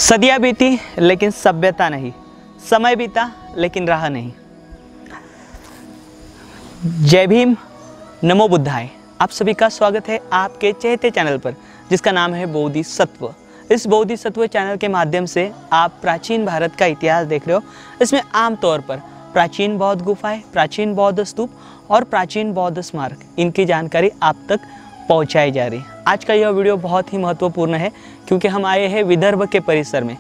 सदियाँ बीती लेकिन सभ्यता नहीं, समय बीता लेकिन राह नहीं। जय भीम, नमो बुद्धाय। आप सभी का स्वागत है आपके चहेते चैनल पर जिसका नाम है बोधिसत्व। इस बोधिसत्व चैनल के माध्यम से आप प्राचीन भारत का इतिहास देख रहे हो। इसमें आमतौर पर प्राचीन बौद्ध गुफाएं, प्राचीन बौद्ध स्तूप और प्राचीन बौद्ध स्मारक, इनकी जानकारी आप तक पहुंचाई जा रही है। आज का यह वीडियो बहुत ही महत्वपूर्ण है क्योंकि हम आए हैं विदर्भ के परिसर में।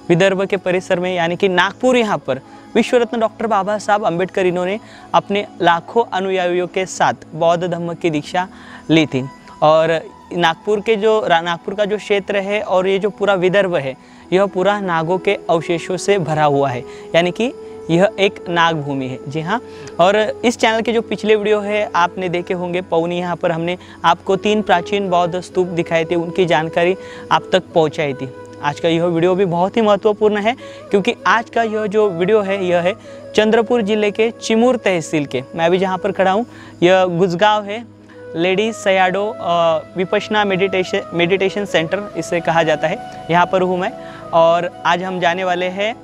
विदर्भ के परिसर में यानी कि नागपुर, यहाँ पर विश्व रत्न डॉक्टर बाबा साहब अम्बेडकर इन्होंने अपने लाखों अनुयायियों के साथ बौद्ध धर्म की दीक्षा ली थी। और नागपुर का जो क्षेत्र है और ये जो पूरा विदर्भ है, यह पूरा नागों के अवशेषों से भरा हुआ है, यानी कि यह एक नाग भूमि है। जी हाँ, और इस चैनल के जो पिछले वीडियो है आपने देखे होंगे। पौनी, यहाँ पर हमने आपको 3 प्राचीन बौद्ध स्तूप दिखाए थे, उनकी जानकारी आप तक पहुँचाई थी। आज का यह वीडियो भी बहुत ही महत्वपूर्ण है क्योंकि आज का यह जो वीडियो है यह है चंद्रपुर जिले के चिमूर तहसील के। मैं भी जहाँ पर खड़ा हूँ यह गुजगांव है, लेडी सयाडो विपश्यना मेडिटेशन सेंटर इसे कहा जाता है, यहाँ पर हूँ मैं। और आज हम जाने वाले हैं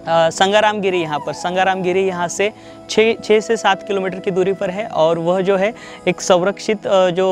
संगाराम गिरी। यहाँ पर संगाराम गिरी यहाँ से 6 से 7 किलोमीटर की दूरी पर है और वह जो है एक संरक्षित जो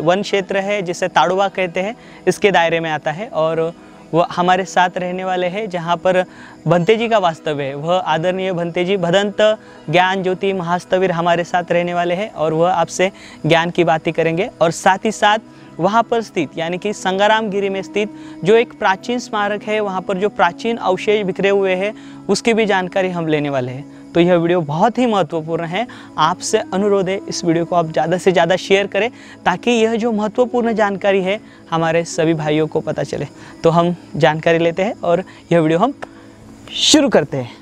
वन क्षेत्र है जिसे ताड़ुवा कहते हैं, इसके दायरे में आता है। और वह हमारे साथ रहने वाले हैं जहाँ पर भंते जी का वास्तव्य है। वह आदरणीय भंते जी भदंत ज्ञान ज्योति महास्तवीर हमारे साथ रहने वाले हैं और वह आपसे ज्ञान की बातें करेंगे। और साथ ही साथ वहाँ पर स्थित यानी कि संगाराम गिरी में स्थित जो एक प्राचीन स्मारक है, वहाँ पर जो प्राचीन अवशेष बिखरे हुए हैं उसकी भी जानकारी हम लेने वाले हैं। तो यह वीडियो बहुत ही महत्वपूर्ण है। आपसे अनुरोध है इस वीडियो को आप ज़्यादा से ज़्यादा शेयर करें ताकि यह जो महत्वपूर्ण जानकारी है हमारे सभी भाइयों को पता चले। तो हम जानकारी लेते हैं और यह वीडियो हम शुरू करते हैं।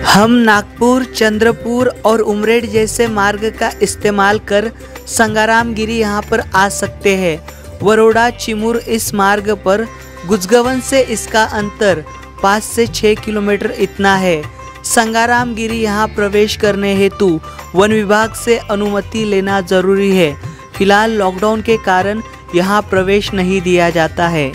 हम नागपुर, चंद्रपुर और उमरेड जैसे मार्ग का इस्तेमाल कर संगाराम गिरी यहाँ पर आ सकते हैं। वरोड़ा चिमूर इस मार्ग पर गुजगवन से इसका अंतर 5 से 6 किलोमीटर इतना है। संगाराम गिरी यहाँ प्रवेश करने हेतु वन विभाग से अनुमति लेना जरूरी है। फिलहाल लॉकडाउन के कारण यहाँ प्रवेश नहीं दिया जाता है।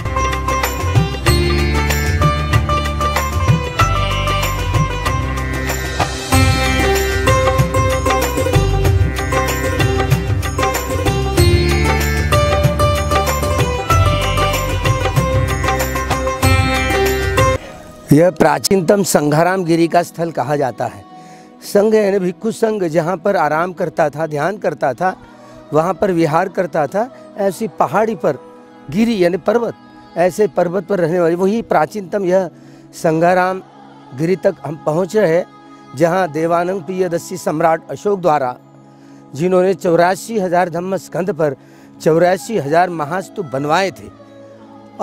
यह प्राचीनतम संगाराम गिरी का स्थल कहा जाता है। संघ यानी भिक्षु संघ जहाँ पर आराम करता था, ध्यान करता था, वहाँ पर विहार करता था। ऐसी पहाड़ी पर गिरी यानी पर्वत, ऐसे पर्वत पर रहने वाली वही प्राचीनतम यह संगाराम गिरी तक हम पहुँच रहे हैं, जहाँ देवानंद प्रियदर्शी सम्राट अशोक द्वारा जिन्होंने 84,000 धम्म स्कंध पर 84,000 महास्तूप बनवाए थे।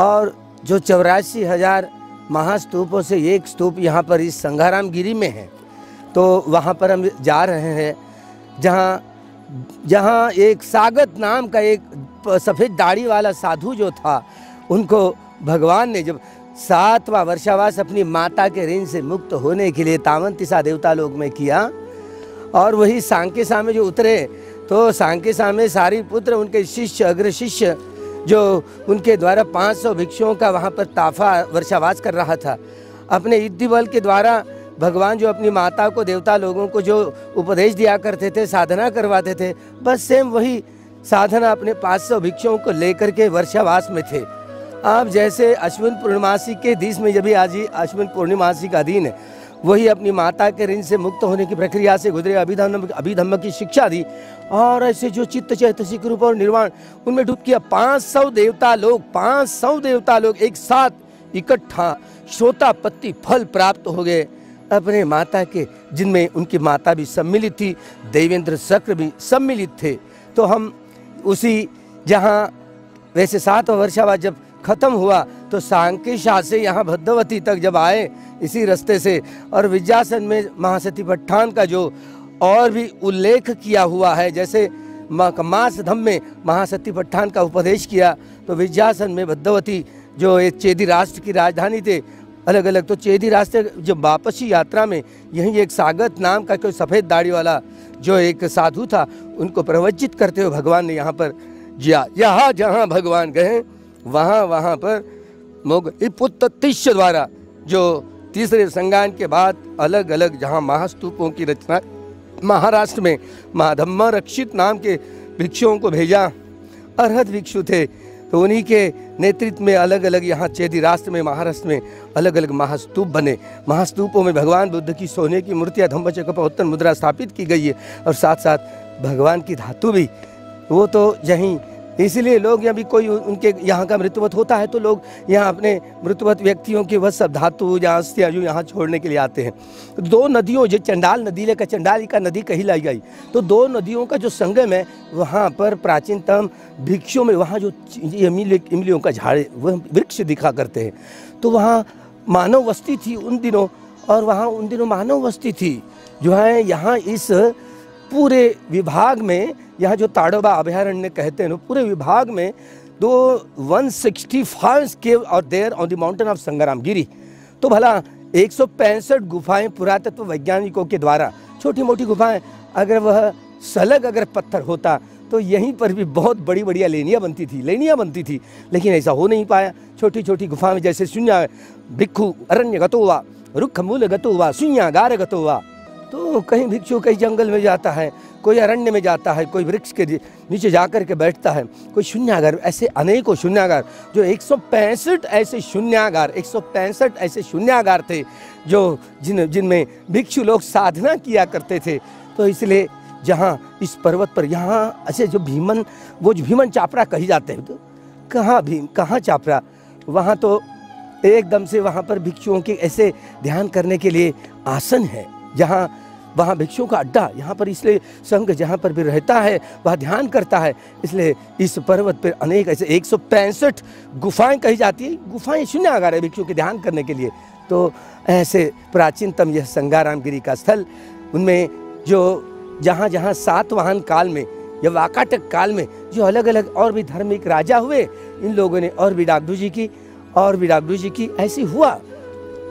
और जो 84,000 महास्तूपों से एक स्तूप यहाँ पर इस संगाराम गिरी में है। तो वहाँ पर हम जा रहे हैं जहाँ एक सागत नाम का एक सफ़ेद दाढ़ी वाला साधु जो था, उनको भगवान ने जब 7वां वर्षावास अपनी माता के ऋण से मुक्त होने के लिए तावंतिसा देवता लोक में किया और वही सांकेसा में जो उतरे, तो सांकेसा में सारिपुत्र उनके शिष्य अग्र शिष्य जो उनके द्वारा 500 भिक्षुओं का वहाँ पर ताफा वर्षावास कर रहा था। अपने युद्ध बल के द्वारा भगवान जो अपनी माता को, देवता लोगों को जो उपदेश दिया करते थे, साधना करवाते थे, बस सेम वही साधना अपने 500 भिक्षुओं को लेकर के वर्षावास में थे। आप जैसे अश्विन पूर्णिमासी के दिस में, जब भी आज ही अश्विन पूर्णिमासी का दिन है, वही अपनी माता के ऋण से मुक्त होने की प्रक्रिया से गुजरे, अभिधम्म की शिक्षा दी और ऐसे जो चित्त चैतसिक रूप और निर्वाण उनमें डूब किया। 500 देवता लोग एक साथ इकट्ठा श्रोता पत्ती फल प्राप्त हो गए अपने माता के, जिनमें उनकी माता भी सम्मिलित थी, देवेंद्र चक्र भी सम्मिलित थे। तो हम उसी जहाँ वैसे 7वां वर्षावास जब खत्म हुआ तो सांकेशा से यहाँ भद्रवती तक जब आए इसी रास्ते से, और विज्ञासन में महासती पट्टान का जो और भी उल्लेख किया हुआ है, जैसे मास धम में महासती पट्टान का उपदेश किया। तो विज्ञासन में भद्रवती जो एक चेदी राष्ट्र की राजधानी थे, अलग अलग, तो चेदी राष्ट्र जब वापसी यात्रा में यहीं एक सागत नाम का कोई सफ़ेद दाढ़ी वाला जो एक साधु था, उनको प्रवचित करते हुए भगवान ने यहाँ पर जिया, यहाँ जहाँ भगवान गए वहाँ वहाँ पर पुत्र तिष्य द्वारा जो तीसरे संगान के बाद अलग अलग जहाँ महास्तूपों की रचना महाराष्ट्र में महाधम्मा रक्षित नाम के भिक्षुओं को भेजा। अर्हत भिक्षु थे, तो उन्हीं के नेतृत्व में अलग अलग यहाँ चेदी राष्ट्र में महाराष्ट्र में अलग अलग महास्तूप बने। महास्तूपों में भगवान बुद्ध की सोने की मूर्तियाँ धम्मचक्र मुद्रा स्थापित की गई है, और साथ साथ भगवान की धातु भी, वो तो यहीं, इसलिए लोग यहाँ भी कोई उनके यहाँ का मृत्युवत होता है तो लोग यहाँ अपने मृत्युवत व्यक्तियों के वह सब धातु या अस्थियाँ जो यहाँ छोड़ने के लिए आते हैं। दो नदियों, जो चंडाल नदी लेकर चंडालिका नदी कही लाई गई, तो दो नदियों का जो संगम है वहाँ पर प्राचीनतम वृक्षों में, वहाँ जो इमलियों का झाड़ वह वृक्ष दिखा करते हैं, तो वहाँ मानव बस्ती थी उन दिनों, और वहाँ उन दिनों मानव बस्ती थी जो है। यहाँ इस पूरे विभाग में, यहाँ जो ताड़ोबा अभयारण्य कहते हैं, पूरे विभाग में 165 केव और there on the mountain of Sangramgiri. तो भला 165 गुफाएं पुरातत्व वैज्ञानिकों के द्वारा, छोटी मोटी गुफाएं, अगर वह सलग अगर पत्थर होता तो यहीं पर भी बहुत बड़ी बड़ी लेनियाँ बनती थी, लेकिन ऐसा हो नहीं पाया। छोटी छोटी गुफा में जैसे शून्य भिक्षु अरण्य गतो हुआ, रुक्ष मूल गतो हुआ, शून्यागार गतो हुआ। तो कहीं भिक्षु कहीं जंगल में जाता है, कोई अरण्य में जाता है, कोई वृक्ष के नीचे जाकर के बैठता है, कोई शून्यागार, ऐसे अनेकों शून्यागार, जो 165 ऐसे शून्यागार, 165 ऐसे शून्यागार थे जो जिनमें भिक्षु लोग साधना किया करते थे। तो इसलिए जहाँ इस पर्वत पर, यहाँ ऐसे जो भीमन चापड़ा कही जाते हैं, तो कहाँ भीम कहाँ चापड़ा, वहाँ तो एकदम से वहाँ पर भिक्षुओं के ऐसे ध्यान करने के लिए आसन है, जहाँ वहाँ भिक्षुओं का अड्डा, यहाँ पर इसलिए संघ जहाँ पर भी रहता है वह ध्यान करता है। इसलिए इस पर्वत पर अनेक ऐसे 165 गुफाएं कही जाती है, गुफाएं शून्यागार है भिक्षुओं के ध्यान करने के लिए। तो ऐसे प्राचीनतम यह संगारामगिरी का स्थल, उनमें जो जहाँ जहाँ सातवाहन काल में या वाकाटक काल में जो अलग अलग और भी धार्मिक राजा हुए, इन लोगों ने और विडाग्डू जी की ऐसी हुआ,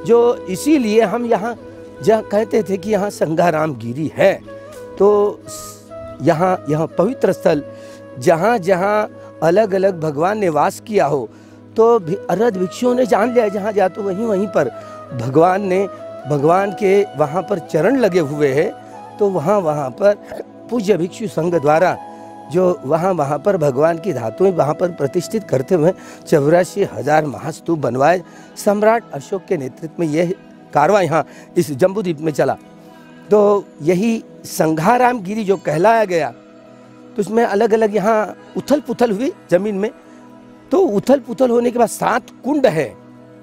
जो इसीलिए हम यहाँ जहाँ कहते थे कि यहाँ संगारामगिरी है। तो यहाँ पवित्र स्थल, जहाँ जहाँ अलग अलग भगवान ने वास किया हो, तो अर्हत भिक्षुओं ने जान लिया जहाँ जा तो वहीं पर भगवान के वहाँ पर चरण लगे हुए हैं। तो वहाँ पर पूज्य भिक्षु संघ द्वारा जो वहाँ पर भगवान की धातुएं वहाँ पर प्रतिष्ठित करते हुए 84,000 महास्तूप बनवाए। सम्राट अशोक के नेतृत्व में यह कारवां यहाँ इस जम्बूद्वीप में चला। तो यही संगारामगिरी जो कहलाया गया, तो उसमें अलग अलग यहाँ उथल पुथल हुई जमीन में। तो उथल पुथल होने के बाद 7 कुंड है,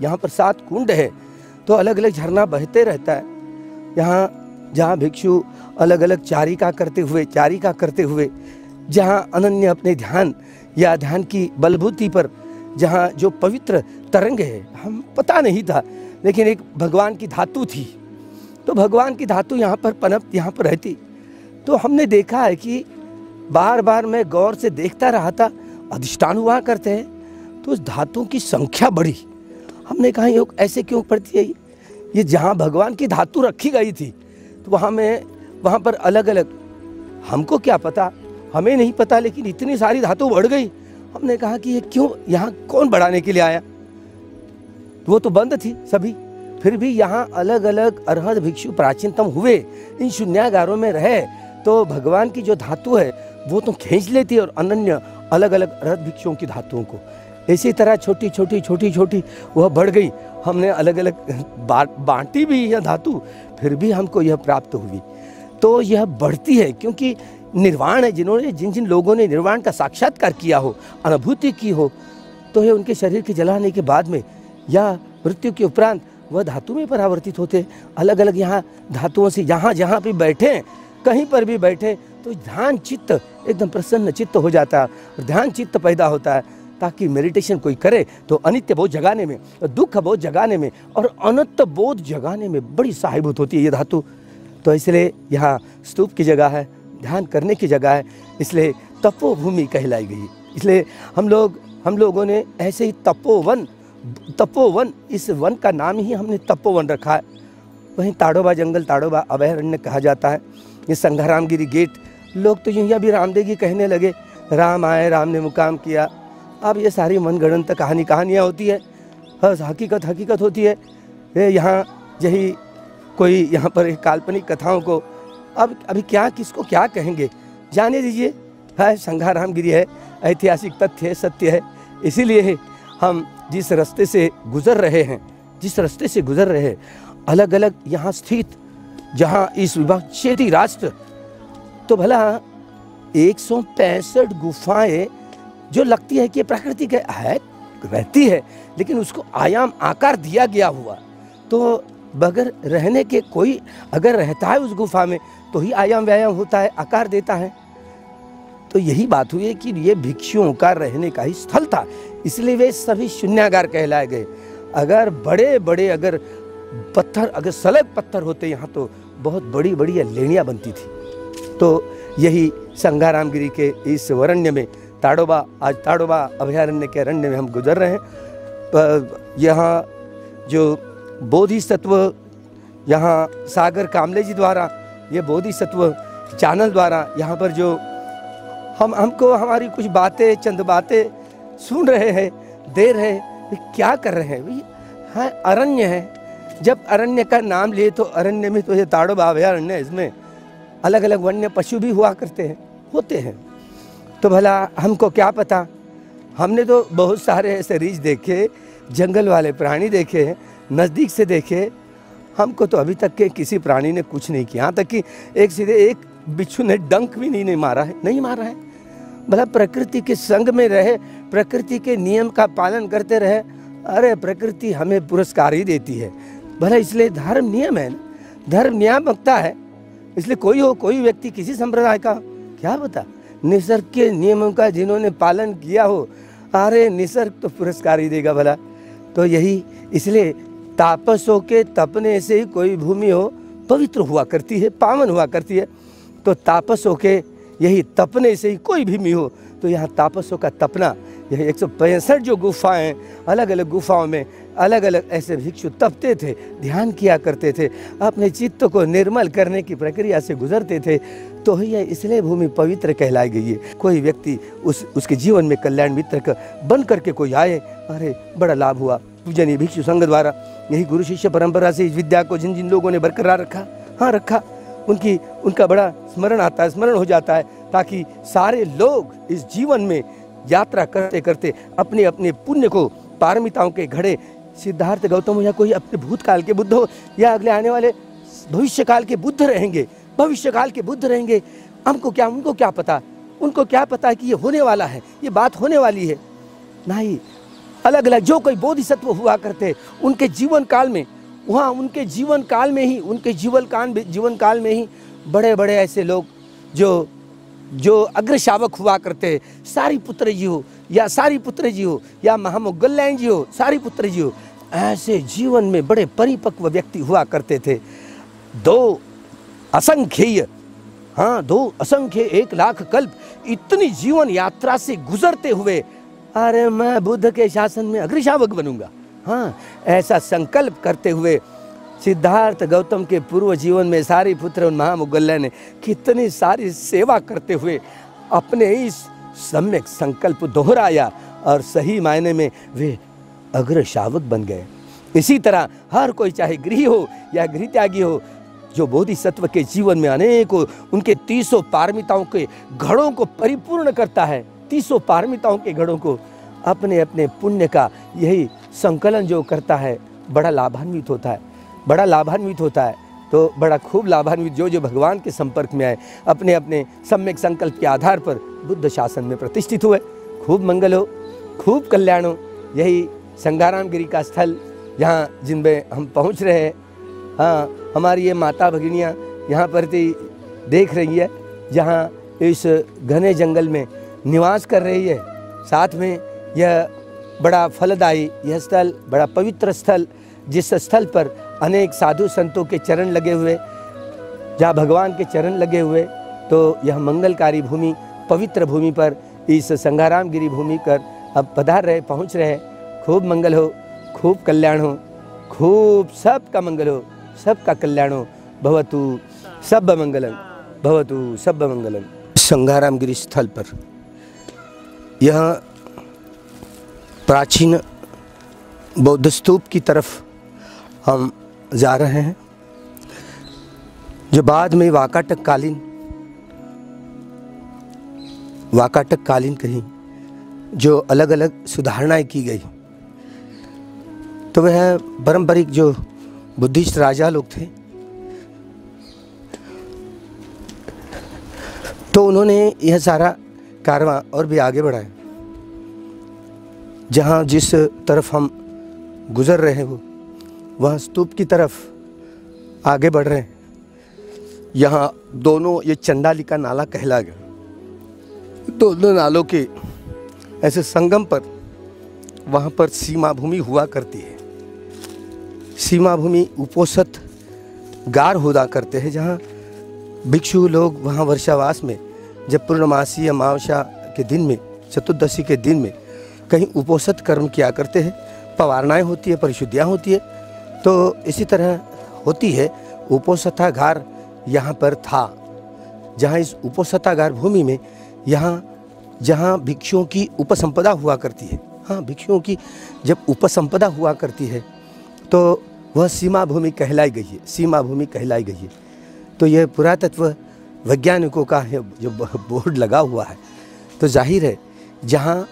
यहाँ पर 7 कुंड है, तो अलग अलग झरना बहते रहता है। यहाँ जहाँ भिक्षु अलग अलग चारिका करते हुए जहाँ अनन्य अपने ध्यान की बलभूति पर जहाँ जो पवित्र तरंग है, हम पता नहीं था, लेकिन एक भगवान की धातु थी। तो भगवान की धातु यहाँ पर रहती। तो हमने देखा है कि बार बार मैं गौर से देखता रहा था, अधिष्ठान हुआ करते हैं, तो उस धातुओं की संख्या बढ़ी। हमने कहा ये ऐसे क्यों पड़ती है, ये जहाँ भगवान की धातु रखी गई थी, तो वहाँ पर अलग अलग, हमको क्या पता, हमें नहीं पता, लेकिन इतनी सारी धातु बढ़ गई। हमने कहा कि ये क्यों, यहाँ कौन बढ़ाने के लिए आया, वो तो बंद थी सभी। फिर भी यहाँ अलग अलग अर्हत भिक्षु प्राचीनतम हुए, इन शून्यागारों में रहे, तो भगवान की जो धातु है वो तो खींच लेती और अनन्य अलग अलग अर्हत भिक्षुओं की धातुओं को इसी तरह छोटी छोटी वह बढ़ गई। हमने अलग अलग बांटी भी यह धातु, फिर भी हमको यह प्राप्त हुई। तो यह बढ़ती है क्योंकि निर्वाण है, जिन लोगों ने निर्वाण का साक्षात्कार किया हो, अनुभूति की हो, तो ये उनके शरीर के जलाने के बाद में या मृत्यु के उपरांत वह धातु में परावर्तित होते। अलग अलग यहाँ धातुओं से जहाँ भी बैठे, कहीं पर भी बैठे, तो ध्यान चित्त एकदम प्रसन्न चित्त हो जाता है, और ध्यान चित्त पैदा होता है, ताकि मेडिटेशन कोई करे तो अनित्य बोध जगाने में, दुख बोध जगाने में और अनंत बोध जगाने में बड़ी सहायभूत होती है ये धातु। तो इसलिए यहाँ स्तूप की जगह है, ध्यान करने की जगह है, इसलिए तपोभूमि कहलाई गई। इसलिए हम लोगों ने ऐसे ही तपोवन इस वन का नाम ही हमने तपोवन रखा है। वहीं ताड़ोबा जंगल, ताड़ोबा अभयारण्य कहा जाता है। ये संघारामगिरी गेट, लोग तो यूँ भी रामदेव जी कहने लगे, राम आए, राम ने मुकाम किया। अब ये सारी मनगढ़ंत कहानियाँ होती है, हकीकत होती है। ये यहाँ यही कोई यहाँ पर काल्पनिक कथाओं को अब अभी क्या किसको क्या कहेंगे, जाने दीजिए। है संघारामगिरी है, ऐतिहासिक तथ्य है, सत्य है। इसीलिए हम जिस रास्ते से गुजर रहे हैं, अलग अलग यहाँ स्थित जहाँ इस विभाजित राष्ट्र, तो भला 165 गुफाएं जो लगती है कि प्रकृति के है रहती है, लेकिन उसको आयाम आकार दिया गया हुआ, तो बगैर रहने के कोई अगर रहता है उस गुफा में तो ही आयाम व्यायाम होता है, आकार देता है। तो यही बात हुई है कि ये भिक्षुओं का रहने का ही स्थल था, इसलिए वे सभी शून्यागार कहलाए गए। अगर बड़े बड़े अगर पत्थर, अगर सलग पत्थर होते यहाँ तो बहुत बड़ी बड़ी लेनियाँ बनती थी। तो यही संघारामगिरी के इस अरण्य में आज ताड़ोबा अभयारण्य के अरण्य में हम गुजर रहे हैं। यहाँ जो बोधिसत्व, यहाँ सागर कामले जी द्वारा, ये बोधिसत्व चैनल द्वारा यहाँ पर जो हमको हमारी कुछ बातें, चंद बातें सुन रहे हैं, दे रहे हैं, क्या कर रहे हैं भाई? हाँ, अरण्य है। जब अरण्य का नाम लिए तो अरण्य में तो ये ताड़ोबा अभयारण्य है, इसमें अलग अलग वन्य पशु भी हुआ करते हैं, होते हैं। तो भला हमको क्या पता, हमने तो बहुत सारे ऐसे रीछ देखे, जंगल वाले प्राणी देखे, नज़दीक से देखे। हमको तो अभी तक के किसी प्राणी ने कुछ नहीं किया, यहाँ तक कि एक बिच्छू ने डंक भी नहीं मारा है। भला प्रकृति के संग में रहे, प्रकृति के नियम का पालन करते रहे, अरे प्रकृति हमें पुरस्कार ही देती है। भला इसलिए धर्म नियम है ना, धर्म नियामकता है। इसलिए कोई व्यक्ति किसी संप्रदाय का क्या पता, निसर्ग के नियमों का जिन्होंने पालन किया हो, अरे निसर्ग तो पुरस्कार ही देगा भला। तो यही इसलिए तापसों के तपने से ही कोई भूमि हो पवित्र हुआ करती है, पावन हुआ करती है। तो तापसों के यही तपने से ही कोई भूमि हो, तो यहाँ तापसों का तपना, यह 165 जो गुफाएं, अलग अलग गुफाओं में अलग अलग ऐसे भिक्षु तपते थे, ध्यान किया करते थे, अपने चित्त को निर्मल करने की प्रक्रिया से गुजरते थे। तो यह इसलिए भूमि पवित्र कहलाई गई है। कोई व्यक्ति उसके जीवन में कल्याण मित्र का बन करके कोई आए, अरे बड़ा लाभ हुआ। पूजनीय भिक्षु संघ द्वारा यही गुरु शिष्य परंपरा से इस विद्या को जिन जिन लोगों ने बरकरार रखा, उनका बड़ा स्मरण हो जाता है, ताकि सारे लोग इस जीवन में यात्रा करते करते अपने अपने पुण्य को, पारमिताओं के घड़े, सिद्धार्थ गौतम हो या कोई अपने भूतकाल के बुद्ध हो या अगले आने वाले भविष्यकाल के बुद्ध रहेंगे, उनको क्या पता कि ये होने वाला है, ये बात होने वाली है। नहीं, अलग अलग जो कोई बोधिसत्व हुआ करते, उनके जीवन काल में ही बड़े बड़े ऐसे लोग जो अग्रशावक हुआ करते, सारिपुत्र जी हो या महामोगल्लायन जी हो, सारिपुत्र जी हो, ऐसे जीवन में बड़े परिपक्व व्यक्ति हुआ करते थे। दो असंख्य 1 लाख कल्प इतनी जीवन यात्रा से गुजरते हुए, अरे मैं बुद्ध के शासन में अग्रशावक बनूंगा, हाँ, ऐसा संकल्प करते हुए सिद्धार्थ गौतम के पूर्व जीवन में सारिपुत्र और महामोगल्लायन ने कितनी सारी सेवा करते हुए अपने इस सम्यक संकल्प दोहराया और सही मायने में वे अग्रशावक बन गए। इसी तरह हर कोई, चाहे गृही हो या गृह त्यागी हो, जो बोधिसत्व के जीवन में अनेकों उनके 300 पारमिताओं के घड़ों को परिपूर्ण करता है, 300 पारमिताओं के घड़ों को अपने अपने पुण्य का यही संकलन जो करता है, बड़ा लाभान्वित होता है। तो बड़ा खूब लाभान्वित जो भगवान के संपर्क में आए, अपने अपने सम्यक संकल्प के आधार पर बुद्ध शासन में प्रतिष्ठित हुए। खूब मंगल हो, खूब कल्याण हो। यही संघारामगिरी का स्थल जहाँ जिनमें हम पहुँच रहे हैं। हाँ, हमारी ये माता भगिनियाँ यहाँ पर देख रही है, जहाँ इस घने जंगल में निवास कर रही है। साथ में यह बड़ा फलदायी यह स्थल, बड़ा पवित्र स्थल, जिस स्थल पर अनेक साधु संतों के चरण लगे हुए, जहाँ भगवान के चरण लगे हुए, तो यह मंगलकारी भूमि पवित्र भूमि पर, इस संघाराम गिरी भूमि पर अब पधार रहे, पहुँच रहे हैं। खूब मंगल हो, खूब कल्याण हो, खूब सबका मंगल हो, सबका कल्याण हो। भवतु सब मंगलम, भवतु सब मंगलम। संघाराम गिरी स्थल पर यह प्राचीन बौद्ध स्तूप की तरफ हम जा रहे हैं, जो बाद में वाकाटक कालीन कहीं जो अलग अलग सुधारणाएं की गई। तो वह पारंपरिक जो बुद्धिस्ट राजा लोग थे, तो उन्होंने यह सारा कारवां और भी आगे बढ़ाया। जहाँ जिस तरफ हम गुजर रहे हो वह स्तूप की तरफ आगे बढ़ रहे हैं। यहाँ दोनों, ये चंडालिका नाला कहला गया। दोनों नालों के ऐसे संगम पर वहाँ पर सीमा भूमि हुआ करती है। सीमा भूमि उपोषित गार हुआ करते हैं, जहाँ भिक्षु लोग वहाँ वर्षावास में जब पूर्णमासी अमावस्या के दिन में, चतुर्दशी के दिन में कहीं उपोषित कर्म किया करते हैं। पवारणाएँ होती है, परिशुद्धियाँ होती है। तो इसी तरह होती है। उपोषितागार यहाँ पर था, जहाँ इस उपोषितागार भूमि में जहाँ भिक्षुओं की उपसंपदा हुआ करती है। हाँ, भिक्षुओं की जब उपसंपदा हुआ करती है तो वह सीमा भूमि कहलाई गई है, सीमा भूमि कहलाई गई है। तो यह पुरातत्व वैज्ञानिकों का है जो बोर्ड लगा हुआ है। तो जाहिर है जहाँ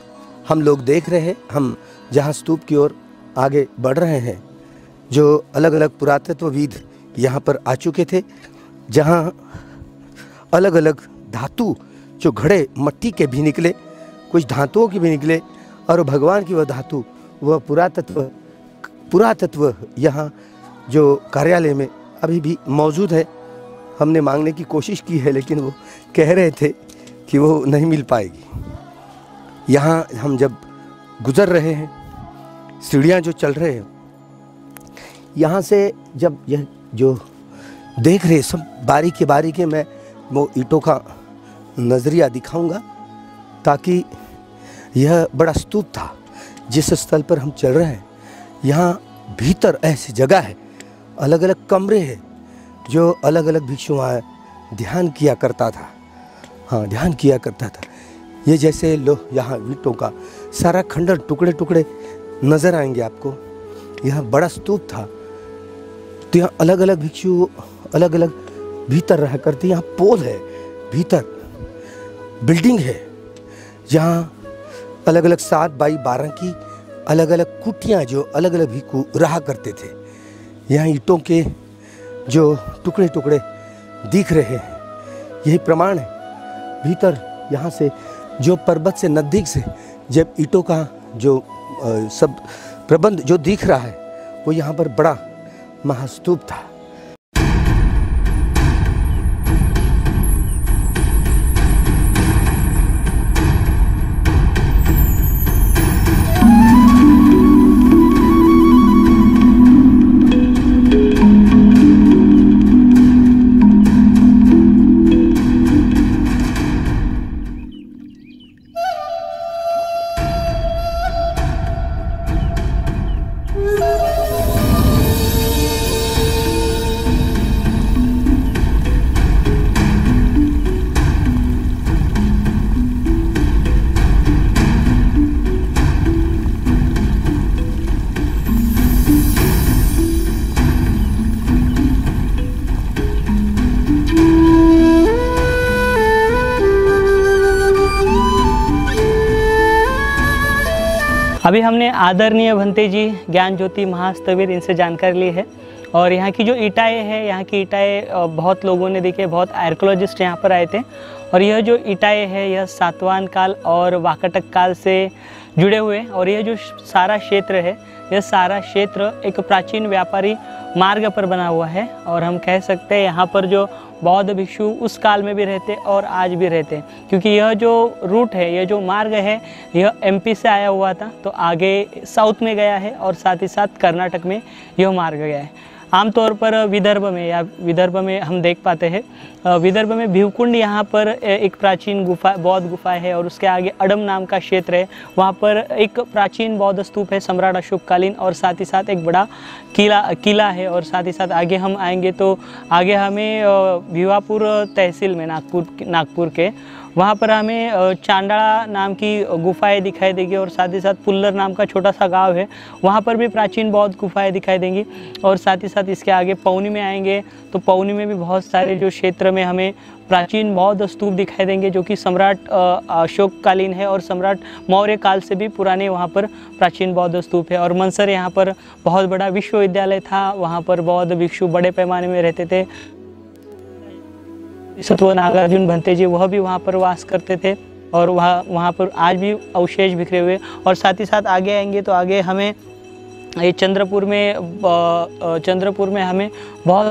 हम लोग देख रहे हैं, हम जहाँ स्तूप की ओर आगे बढ़ रहे हैं, जो अलग अलग पुरातत्वविद यहाँ पर आ चुके थे, जहाँ अलग अलग धातु जो घड़े मट्टी के भी निकले, कुछ धातुओं के भी निकले, और भगवान की वह धातु, वह पुरातत्व यहाँ जो कार्यालय में अभी भी मौजूद है। हमने मांगने की कोशिश की है, लेकिन वो कह रहे थे कि वो नहीं मिल पाएगी। यहाँ हम जब गुज़र रहे हैं, सीढ़ियाँ जो चल रहे हैं, यहाँ से जब यह जो देख रहे सब बारीकी मैं वो ईंटों का नज़रिया दिखाऊंगा, ताकि यह बड़ा स्तूप था जिस स्थल पर हम चल रहे हैं। यहाँ भीतर ऐसी जगह है, अलग अलग कमरे हैं, जो अलग अलग भिक्षु वहाँ ध्यान किया करता था। हाँ, ध्यान किया करता था। ये जैसे लो यहाँ ईंटों का सारा खंडर, टुकड़े टुकड़े नज़र आएंगे आपको। यह बड़ा स्तूप था। तो यहाँ अलग अलग भिक्षु अलग अलग भीतर रहा करते। यहाँ पोल है, भीतर बिल्डिंग है, जहाँ अलग अलग 7x12 की अलग अलग कुटियाँ जो अलग अलग भिक्षु रहा करते थे। यहाँ ईंटों के जो टुकड़े टुकड़े दिख रहे हैं, यही प्रमाण है। भीतर यहाँ से जो पर्वत से नज़दीक से जब ईंटों का जो सब प्रबंध जो दिख रहा है, वो यहाँ पर बड़ा महास्तूप था। अभी हमने आदरणीय भंते जी ज्ञान ज्योति महास्तवीर इनसे जानकारी ली है। और यहाँ की जो ईंटें हैं, यहाँ की ईंटें बहुत लोगों ने देखे, बहुत आर्कियोलॉजिस्ट यहाँ पर आए थे। और यह जो ईंटें है, यह सातवाहन काल और वाकाटक काल से जुड़े हुए। और यह जो सारा क्षेत्र है, यह सारा क्षेत्र एक प्राचीन व्यापारी मार्ग पर बना हुआ है। और हम कह सकते हैं यहाँ पर जो बौद्ध भिक्षु उस काल में भी रहते और आज भी रहते, क्योंकि यह जो रूट है, यह जो मार्ग है, यह एमपी से आया हुआ था, तो आगे साउथ में गया है और साथ ही साथ कर्नाटक में यह मार्ग गया है। आमतौर पर विदर्भ में हम देख पाते हैं, विदर्भ में भिवकुंड यहाँ पर एक प्राचीन गुफा, बौद्ध गुफा है, और उसके आगे अडम नाम का क्षेत्र है, वहाँ पर एक प्राचीन बौद्ध स्तूप है सम्राट अशोककालीन, और साथ ही साथ एक बड़ा किला है। और साथ ही साथ आगे हम आएंगे तो आगे हमें भिवापुर तहसील में नागपुर के वहाँ पर हमें चांडाला नाम की गुफाएं दिखाई देगी, और साथ ही साथ पुल्लर नाम का छोटा सा गांव है, वहाँ पर भी प्राचीन बौद्ध गुफाएं दिखाई देंगी। और साथ ही साथ इसके आगे पौनी में आएंगे तो पौनी में भी बहुत सारे जो क्षेत्र में हमें प्राचीन बौद्ध स्तूप दिखाई देंगे, जो कि सम्राट अशोककालीन है और सम्राट मौर्य काल से भी पुराने वहाँ पर प्राचीन बौद्ध स्तूप है। और मनसर यहाँ पर बहुत बड़ा विश्वविद्यालय था, वहाँ पर बौद्ध भिक्षु बड़े पैमाने में रहते थे। सत्व नागार्जुन भंते जी वह भी वहाँ पर वास करते थे, और वहाँ पर आज भी अवशेष बिखरे हुए। और साथ ही साथ आगे आएंगे तो आगे हमें ये चंद्रपुर में हमें बहुत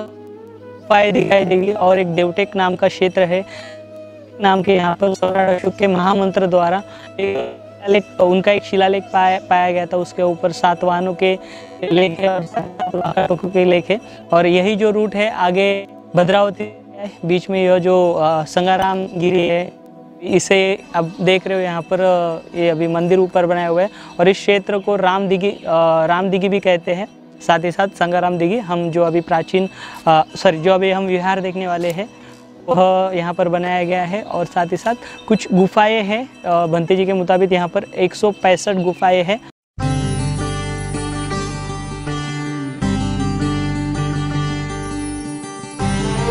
गुफाएं दिखाई देगी, और एक देवटेक नाम का क्षेत्र है नाम के, यहाँ पर सम्राट अशोक के महामंत्र द्वारा उनका एक शिलालेख पाया गया था। उसके ऊपर सातवाहनों के लेख है और सातवाहनों के लेख है। और यही जो रूट है आगे भद्रावती, बीच में यह जो संगाराम गिरी है, इसे अब देख रहे हो यहाँ पर ये अभी मंदिर ऊपर बनाया हुआ है, और इस क्षेत्र को राम दिघी भी कहते हैं। साथ ही साथ संगाराम दिघी हम जो अभी जो अभी हम विहार देखने वाले हैं वह यहाँ पर बनाया गया है। और साथ ही साथ कुछ गुफाएं हैं, भंते जी के मुताबिक यहाँ पर 165 गुफाएं हैं।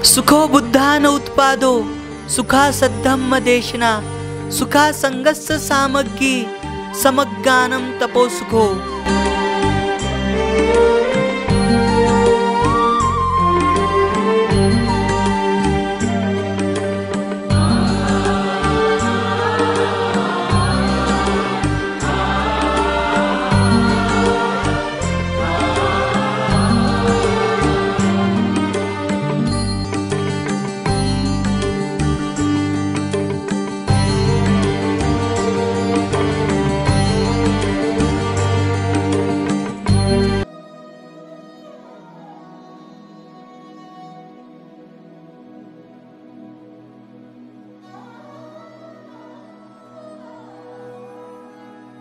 सुखो बुद्धान उत्पादो सुखा सद्धम्म देशना सुखा संगस्य सामग्री समज्ञानम तपो सुखो।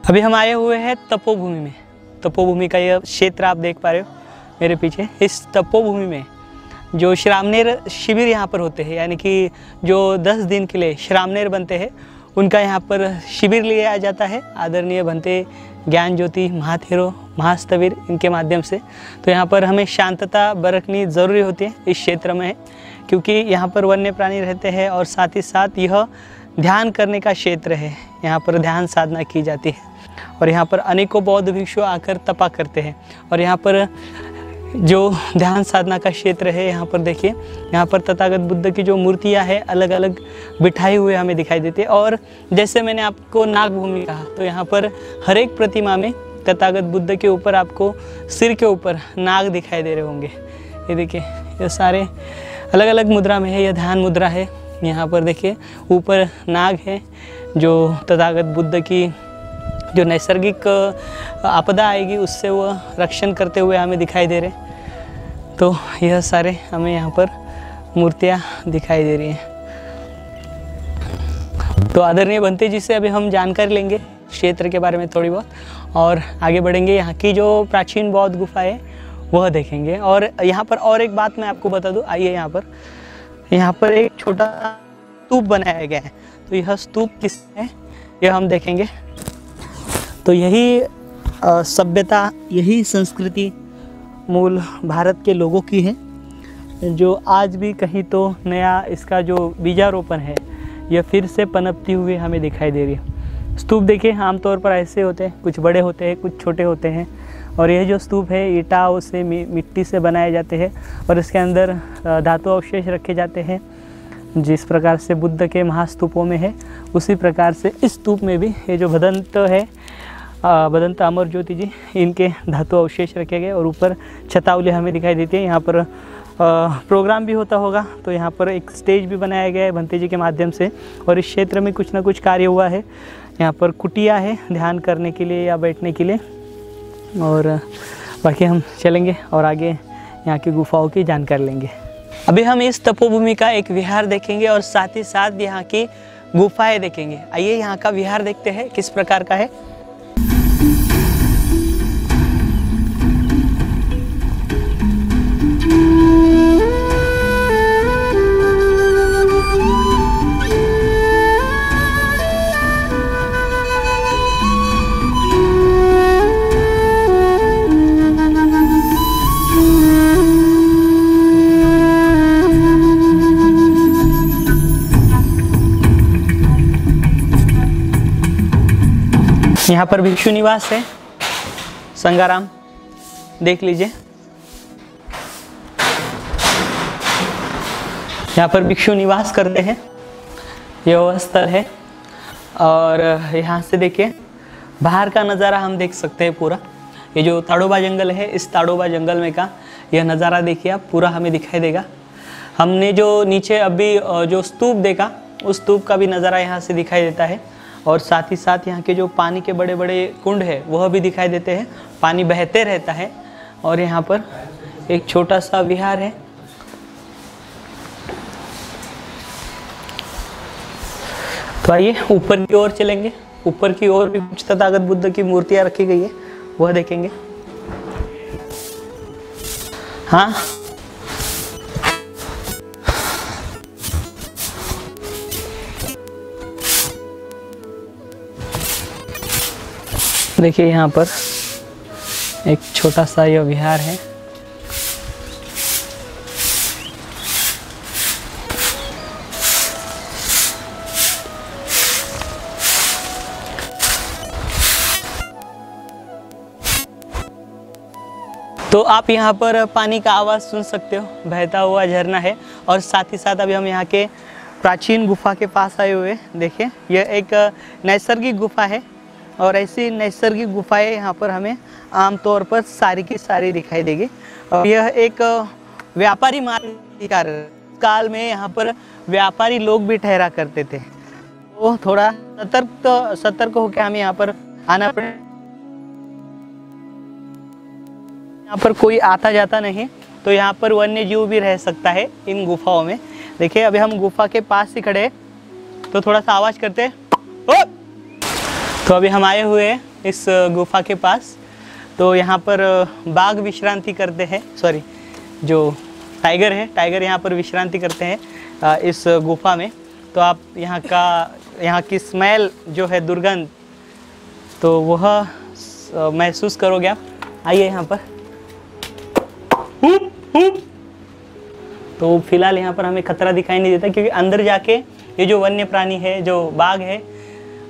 अभी हम आए हुए हैं तपोभूमि में। तपोभूमि का यह क्षेत्र आप देख पा रहे हो मेरे पीछे। इस तपोभूमि में जो श्रामणेर शिविर यहाँ पर होते हैं, यानी कि जो 10 दिन के लिए श्रामणेर बनते हैं, उनका यहाँ पर शिविर लिया जाता है आदरणीय भंते ज्ञान ज्योति महाथेरो महास्तवीर इनके माध्यम से। तो यहाँ पर हमें शांतता बरतनी ज़रूरी होती है इस क्षेत्र में, क्योंकि यहाँ पर वन्य प्राणी रहते हैं, और साथ ही साथ यह ध्यान करने का क्षेत्र है। यहाँ पर ध्यान साधना की जाती है, और यहाँ पर अनेकों बौद्ध भिक्षु आकर तपा करते हैं। और यहाँ पर जो ध्यान साधना का क्षेत्र है, यहाँ पर देखिए, यहाँ पर तथागत बुद्ध की जो मूर्तियाँ हैं अलग अलग बिठाई हुए हमें दिखाई देती है। और जैसे मैंने आपको नागभूमि कहा, तो यहाँ पर हर एक प्रतिमा में तथागत बुद्ध के ऊपर आपको सिर के ऊपर नाग दिखाई दे रहे होंगे। ये देखिए, ये सारे अलग अलग मुद्रा में है। यह ध्यान मुद्रा है। यहाँ पर देखिए ऊपर नाग है, जो तथागत बुद्ध की जो नैसर्गिक आपदा आएगी उससे वो रक्षण करते हुए हमें दिखाई दे रहे। तो यह सारे हमें यहाँ पर मूर्तियाँ दिखाई दे रही हैं। तो आदरणीय भंते जी से अभी हम जानकारी लेंगे क्षेत्र के बारे में थोड़ी बहुत, और आगे बढ़ेंगे। यहाँ की जो प्राचीन बौद्ध गुफा है वह देखेंगे। और यहाँ पर और एक बात मैं आपको बता दूँ, आइए यहाँ पर एक छोटा स्तूप बनाया गया है। तो यह स्तूप किस है यह हम देखेंगे। तो यही सभ्यता, यही संस्कृति मूल भारत के लोगों की है, जो आज भी कहीं तो नया इसका जो बीजारोपण है यह फिर से पनपती हुई हमें दिखाई दे रही है। स्तूप देखिए आमतौर पर ऐसे होते हैं, कुछ बड़े होते हैं, कुछ छोटे होते हैं। और यह जो स्तूप है ईंटों से मिट्टी से बनाए जाते हैं, और इसके अंदर धातु अवशेष रखे जाते हैं। जिस प्रकार से बुद्ध के महास्तूपों में है, उसी प्रकार से इस स्तूप में भी ये जो भदंत है, भदंत अमर ज्योति जी, इनके धातु अवशेष रखे गए। और ऊपर छतावली हमें दिखाई देती है। यहाँ पर प्रोग्राम भी होता होगा, तो यहाँ पर एक स्टेज भी बनाया गया है भंते जी के माध्यम से। और इस क्षेत्र में कुछ ना कुछ कार्य हुआ है। यहाँ पर कुटिया है ध्यान करने के लिए या बैठने के लिए। और बाकी हम चलेंगे और आगे यहाँ की गुफाओं की जानकारी लेंगे। अभी हम इस तपोभूमि का एक विहार देखेंगे और साथ ही साथ यहाँ की गुफाएं देखेंगे। आइए यहाँ का विहार देखते हैं किस प्रकार का है। यहाँ पर भिक्षु निवास है, संगाराम देख लीजिए। यहाँ पर भिक्षु निवास करते हैं, यह वह स्थल है। और यहाँ से देखिए बाहर का नज़ारा हम देख सकते हैं पूरा। ये जो ताड़ोबा जंगल है, इस ताड़ोबा जंगल में का यह नज़ारा देखिए आप, पूरा हमें दिखाई देगा। हमने जो नीचे अभी जो स्तूप देखा, उस स्तूप का भी नज़ारा यहाँ से दिखाई देता है। और साथ ही साथ यहाँ के जो पानी के बड़े बड़े कुंड है वह भी दिखाई देते हैं, पानी बहते रहता है। और यहाँ पर एक छोटा सा विहार है। तो आइए ऊपर की ओर चलेंगे। ऊपर की ओर भी कुछ तथागत बुद्ध की मूर्तियां रखी गई है, वह देखेंगे। हाँ, देखिए यहाँ पर एक छोटा सा यह विहार है। तो आप यहाँ पर पानी का आवाज़ सुन सकते हो, बहता हुआ झरना है। और साथ ही साथ अभी हम यहाँ के प्राचीन गुफा के पास आए हुए। देखिए यह एक नैसर्गिक गुफा है और ऐसी नैसर्गिक गुफाएं यहाँ पर हमें आमतौर पर सारी की सारी दिखाई देगी। और यह एक व्यापारी मार्ग काल में यहाँ पर व्यापारी लोग भी ठहरा करते थे। तो थोड़ा सतर्क होकर हमें यहाँ पर आना पड़े। यहाँ पर कोई आता जाता नहीं, तो यहाँ पर वन्य जीव भी रह सकता है इन गुफाओं में। देखिए अभी हम गुफा के पास ही खड़े हैं, तो थोड़ा सा आवाज़ करते हैं। तो अभी हम आए हुए हैं इस गुफा के पास। तो यहाँ पर बाघ विश्रांति करते हैं, सॉरी जो टाइगर है, टाइगर यहाँ पर विश्रांति करते हैं इस गुफा में। तो आप यहाँ की स्मेल जो है, दुर्गंध, तो वह महसूस करोगे आप। आइए यहाँ पर। तो फिलहाल यहाँ पर हमें खतरा दिखाई नहीं देता, क्योंकि अंदर जाके ये जो वन्य प्राणी है, जो बाघ है,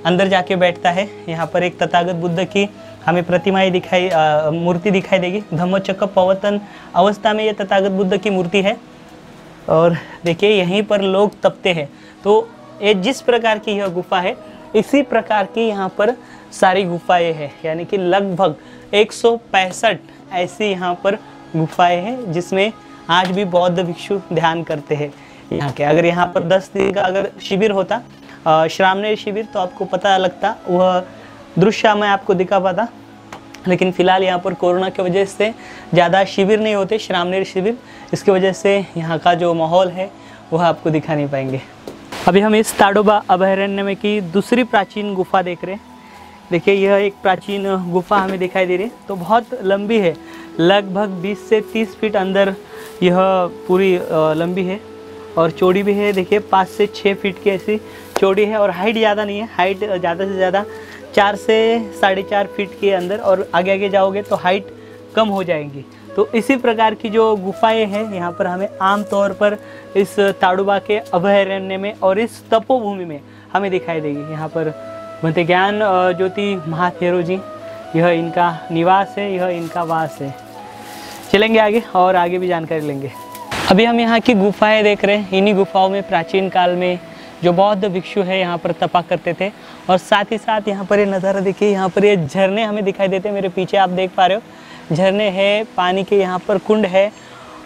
अंदर जाके बैठता है। यहाँ पर एक तथागत बुद्ध की हमें प्रतिमाएं मूर्ति दिखाई देगी। धम्मचक्र पवतन अवस्था में ये तथागत बुद्ध की मूर्ति है। और देखिए यहीं पर लोग तपते हैं। तो ये जिस प्रकार की यह गुफा है, इसी प्रकार की यहाँ पर सारी गुफाएं हैं। यानी कि लगभग 165 ऐसी यहाँ पर गुफाएं हैं, जिसमें आज भी बौद्ध भिक्षु ध्यान करते हैं यहाँ के। अगर यहाँ पर 10 दिन का अगर शिविर होता, श्रामणेर शिविर, तो आपको पता लगता, वह दृश्य मैं आपको दिखा पाता। लेकिन फ़िलहाल यहाँ पर कोरोना की वजह से ज़्यादा शिविर नहीं होते, श्रामणेर शिविर, इसकी वजह से यहाँ का जो माहौल है वह आपको दिखा नहीं पाएंगे। अभी हम इस ताड़ोबा अभयारण्य में की दूसरी प्राचीन गुफा देख रहे हैं। देखिए यह एक प्राचीन गुफा हमें दिखाई दे रही है। तो बहुत लंबी है, लगभग 20 से 30 फीट अंदर यह पूरी लंबी है और चौड़ी भी है। देखिए 5 से 6 फीट की ऐसी चौड़ी है। और हाइट ज़्यादा नहीं है, हाइट ज़्यादा से ज़्यादा 4 से 4.5 फीट के अंदर, और आगे आगे जाओगे तो हाइट कम हो जाएगी। तो इसी प्रकार की जो गुफाएं हैं यहाँ पर हमें आम तौर पर इस ताड़ोबा के अभयारण्य में और इस तपोभूमि में हमें दिखाई देगी। यहाँ पर भंते ज्ञान ज्योति महाथेरो जी, यह इनका निवास है, यह इनका वास है। चलेंगे आगे और आगे भी जानकारी लेंगे। अभी हम यहाँ की गुफाएं देख रहे हैं। इन्हीं गुफाओं में प्राचीन काल में जो बौद्ध भिक्षु है यहाँ पर तपा करते थे। और साथ ही साथ यहाँ पर ये नज़ारा देखिए, यहाँ पर ये झरने हमें दिखाई देते हैं। मेरे पीछे आप देख पा रहे हो झरने हैं, पानी के यहाँ पर कुंड है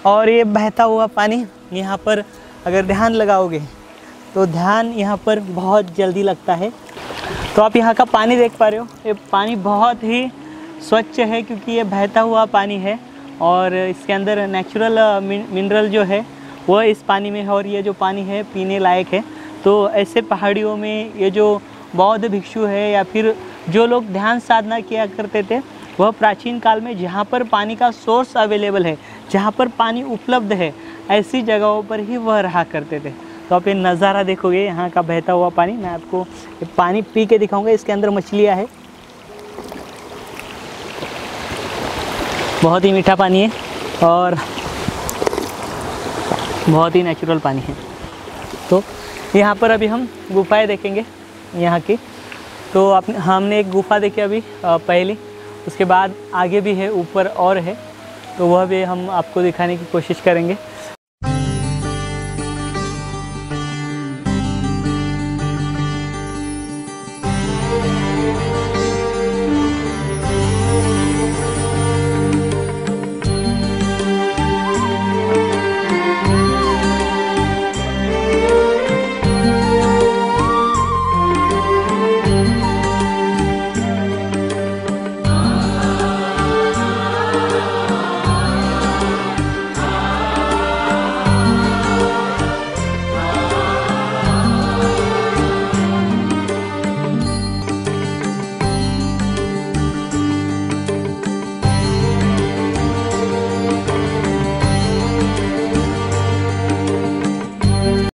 और ये बहता हुआ पानी यहाँ पर अगर ध्यान लगाओगे तो ध्यान यहाँ पर बहुत जल्दी लगता है। तो आप यहाँ का पानी देख पा रहे हो, ये पानी बहुत ही स्वच्छ है क्योंकि ये बहता हुआ पानी है और इसके अंदर नेचुरल मिनरल जो है वो इस पानी में है, और ये जो पानी है पीने लायक है। तो ऐसे पहाड़ियों में ये जो बौद्ध भिक्षु है या फिर जो लोग ध्यान साधना किया करते थे, वह प्राचीन काल में जहाँ पर पानी का सोर्स अवेलेबल है, जहाँ पर पानी उपलब्ध है, ऐसी जगहों पर ही वह रहा करते थे। तो आप ये नज़ारा देखोगे यहाँ का बहता हुआ पानी, मैं आपको ये पानी पी के दिखाऊंगा। इसके अंदर मछलियाँ है, बहुत ही मीठा पानी है और बहुत ही नेचुरल पानी है। तो यहाँ पर अभी हम गुफाएं देखेंगे यहाँ की। तो हमने एक गुफा देखी अभी पहली, उसके बाद आगे भी है, ऊपर और है, तो वह भी हम आपको दिखाने की कोशिश करेंगे।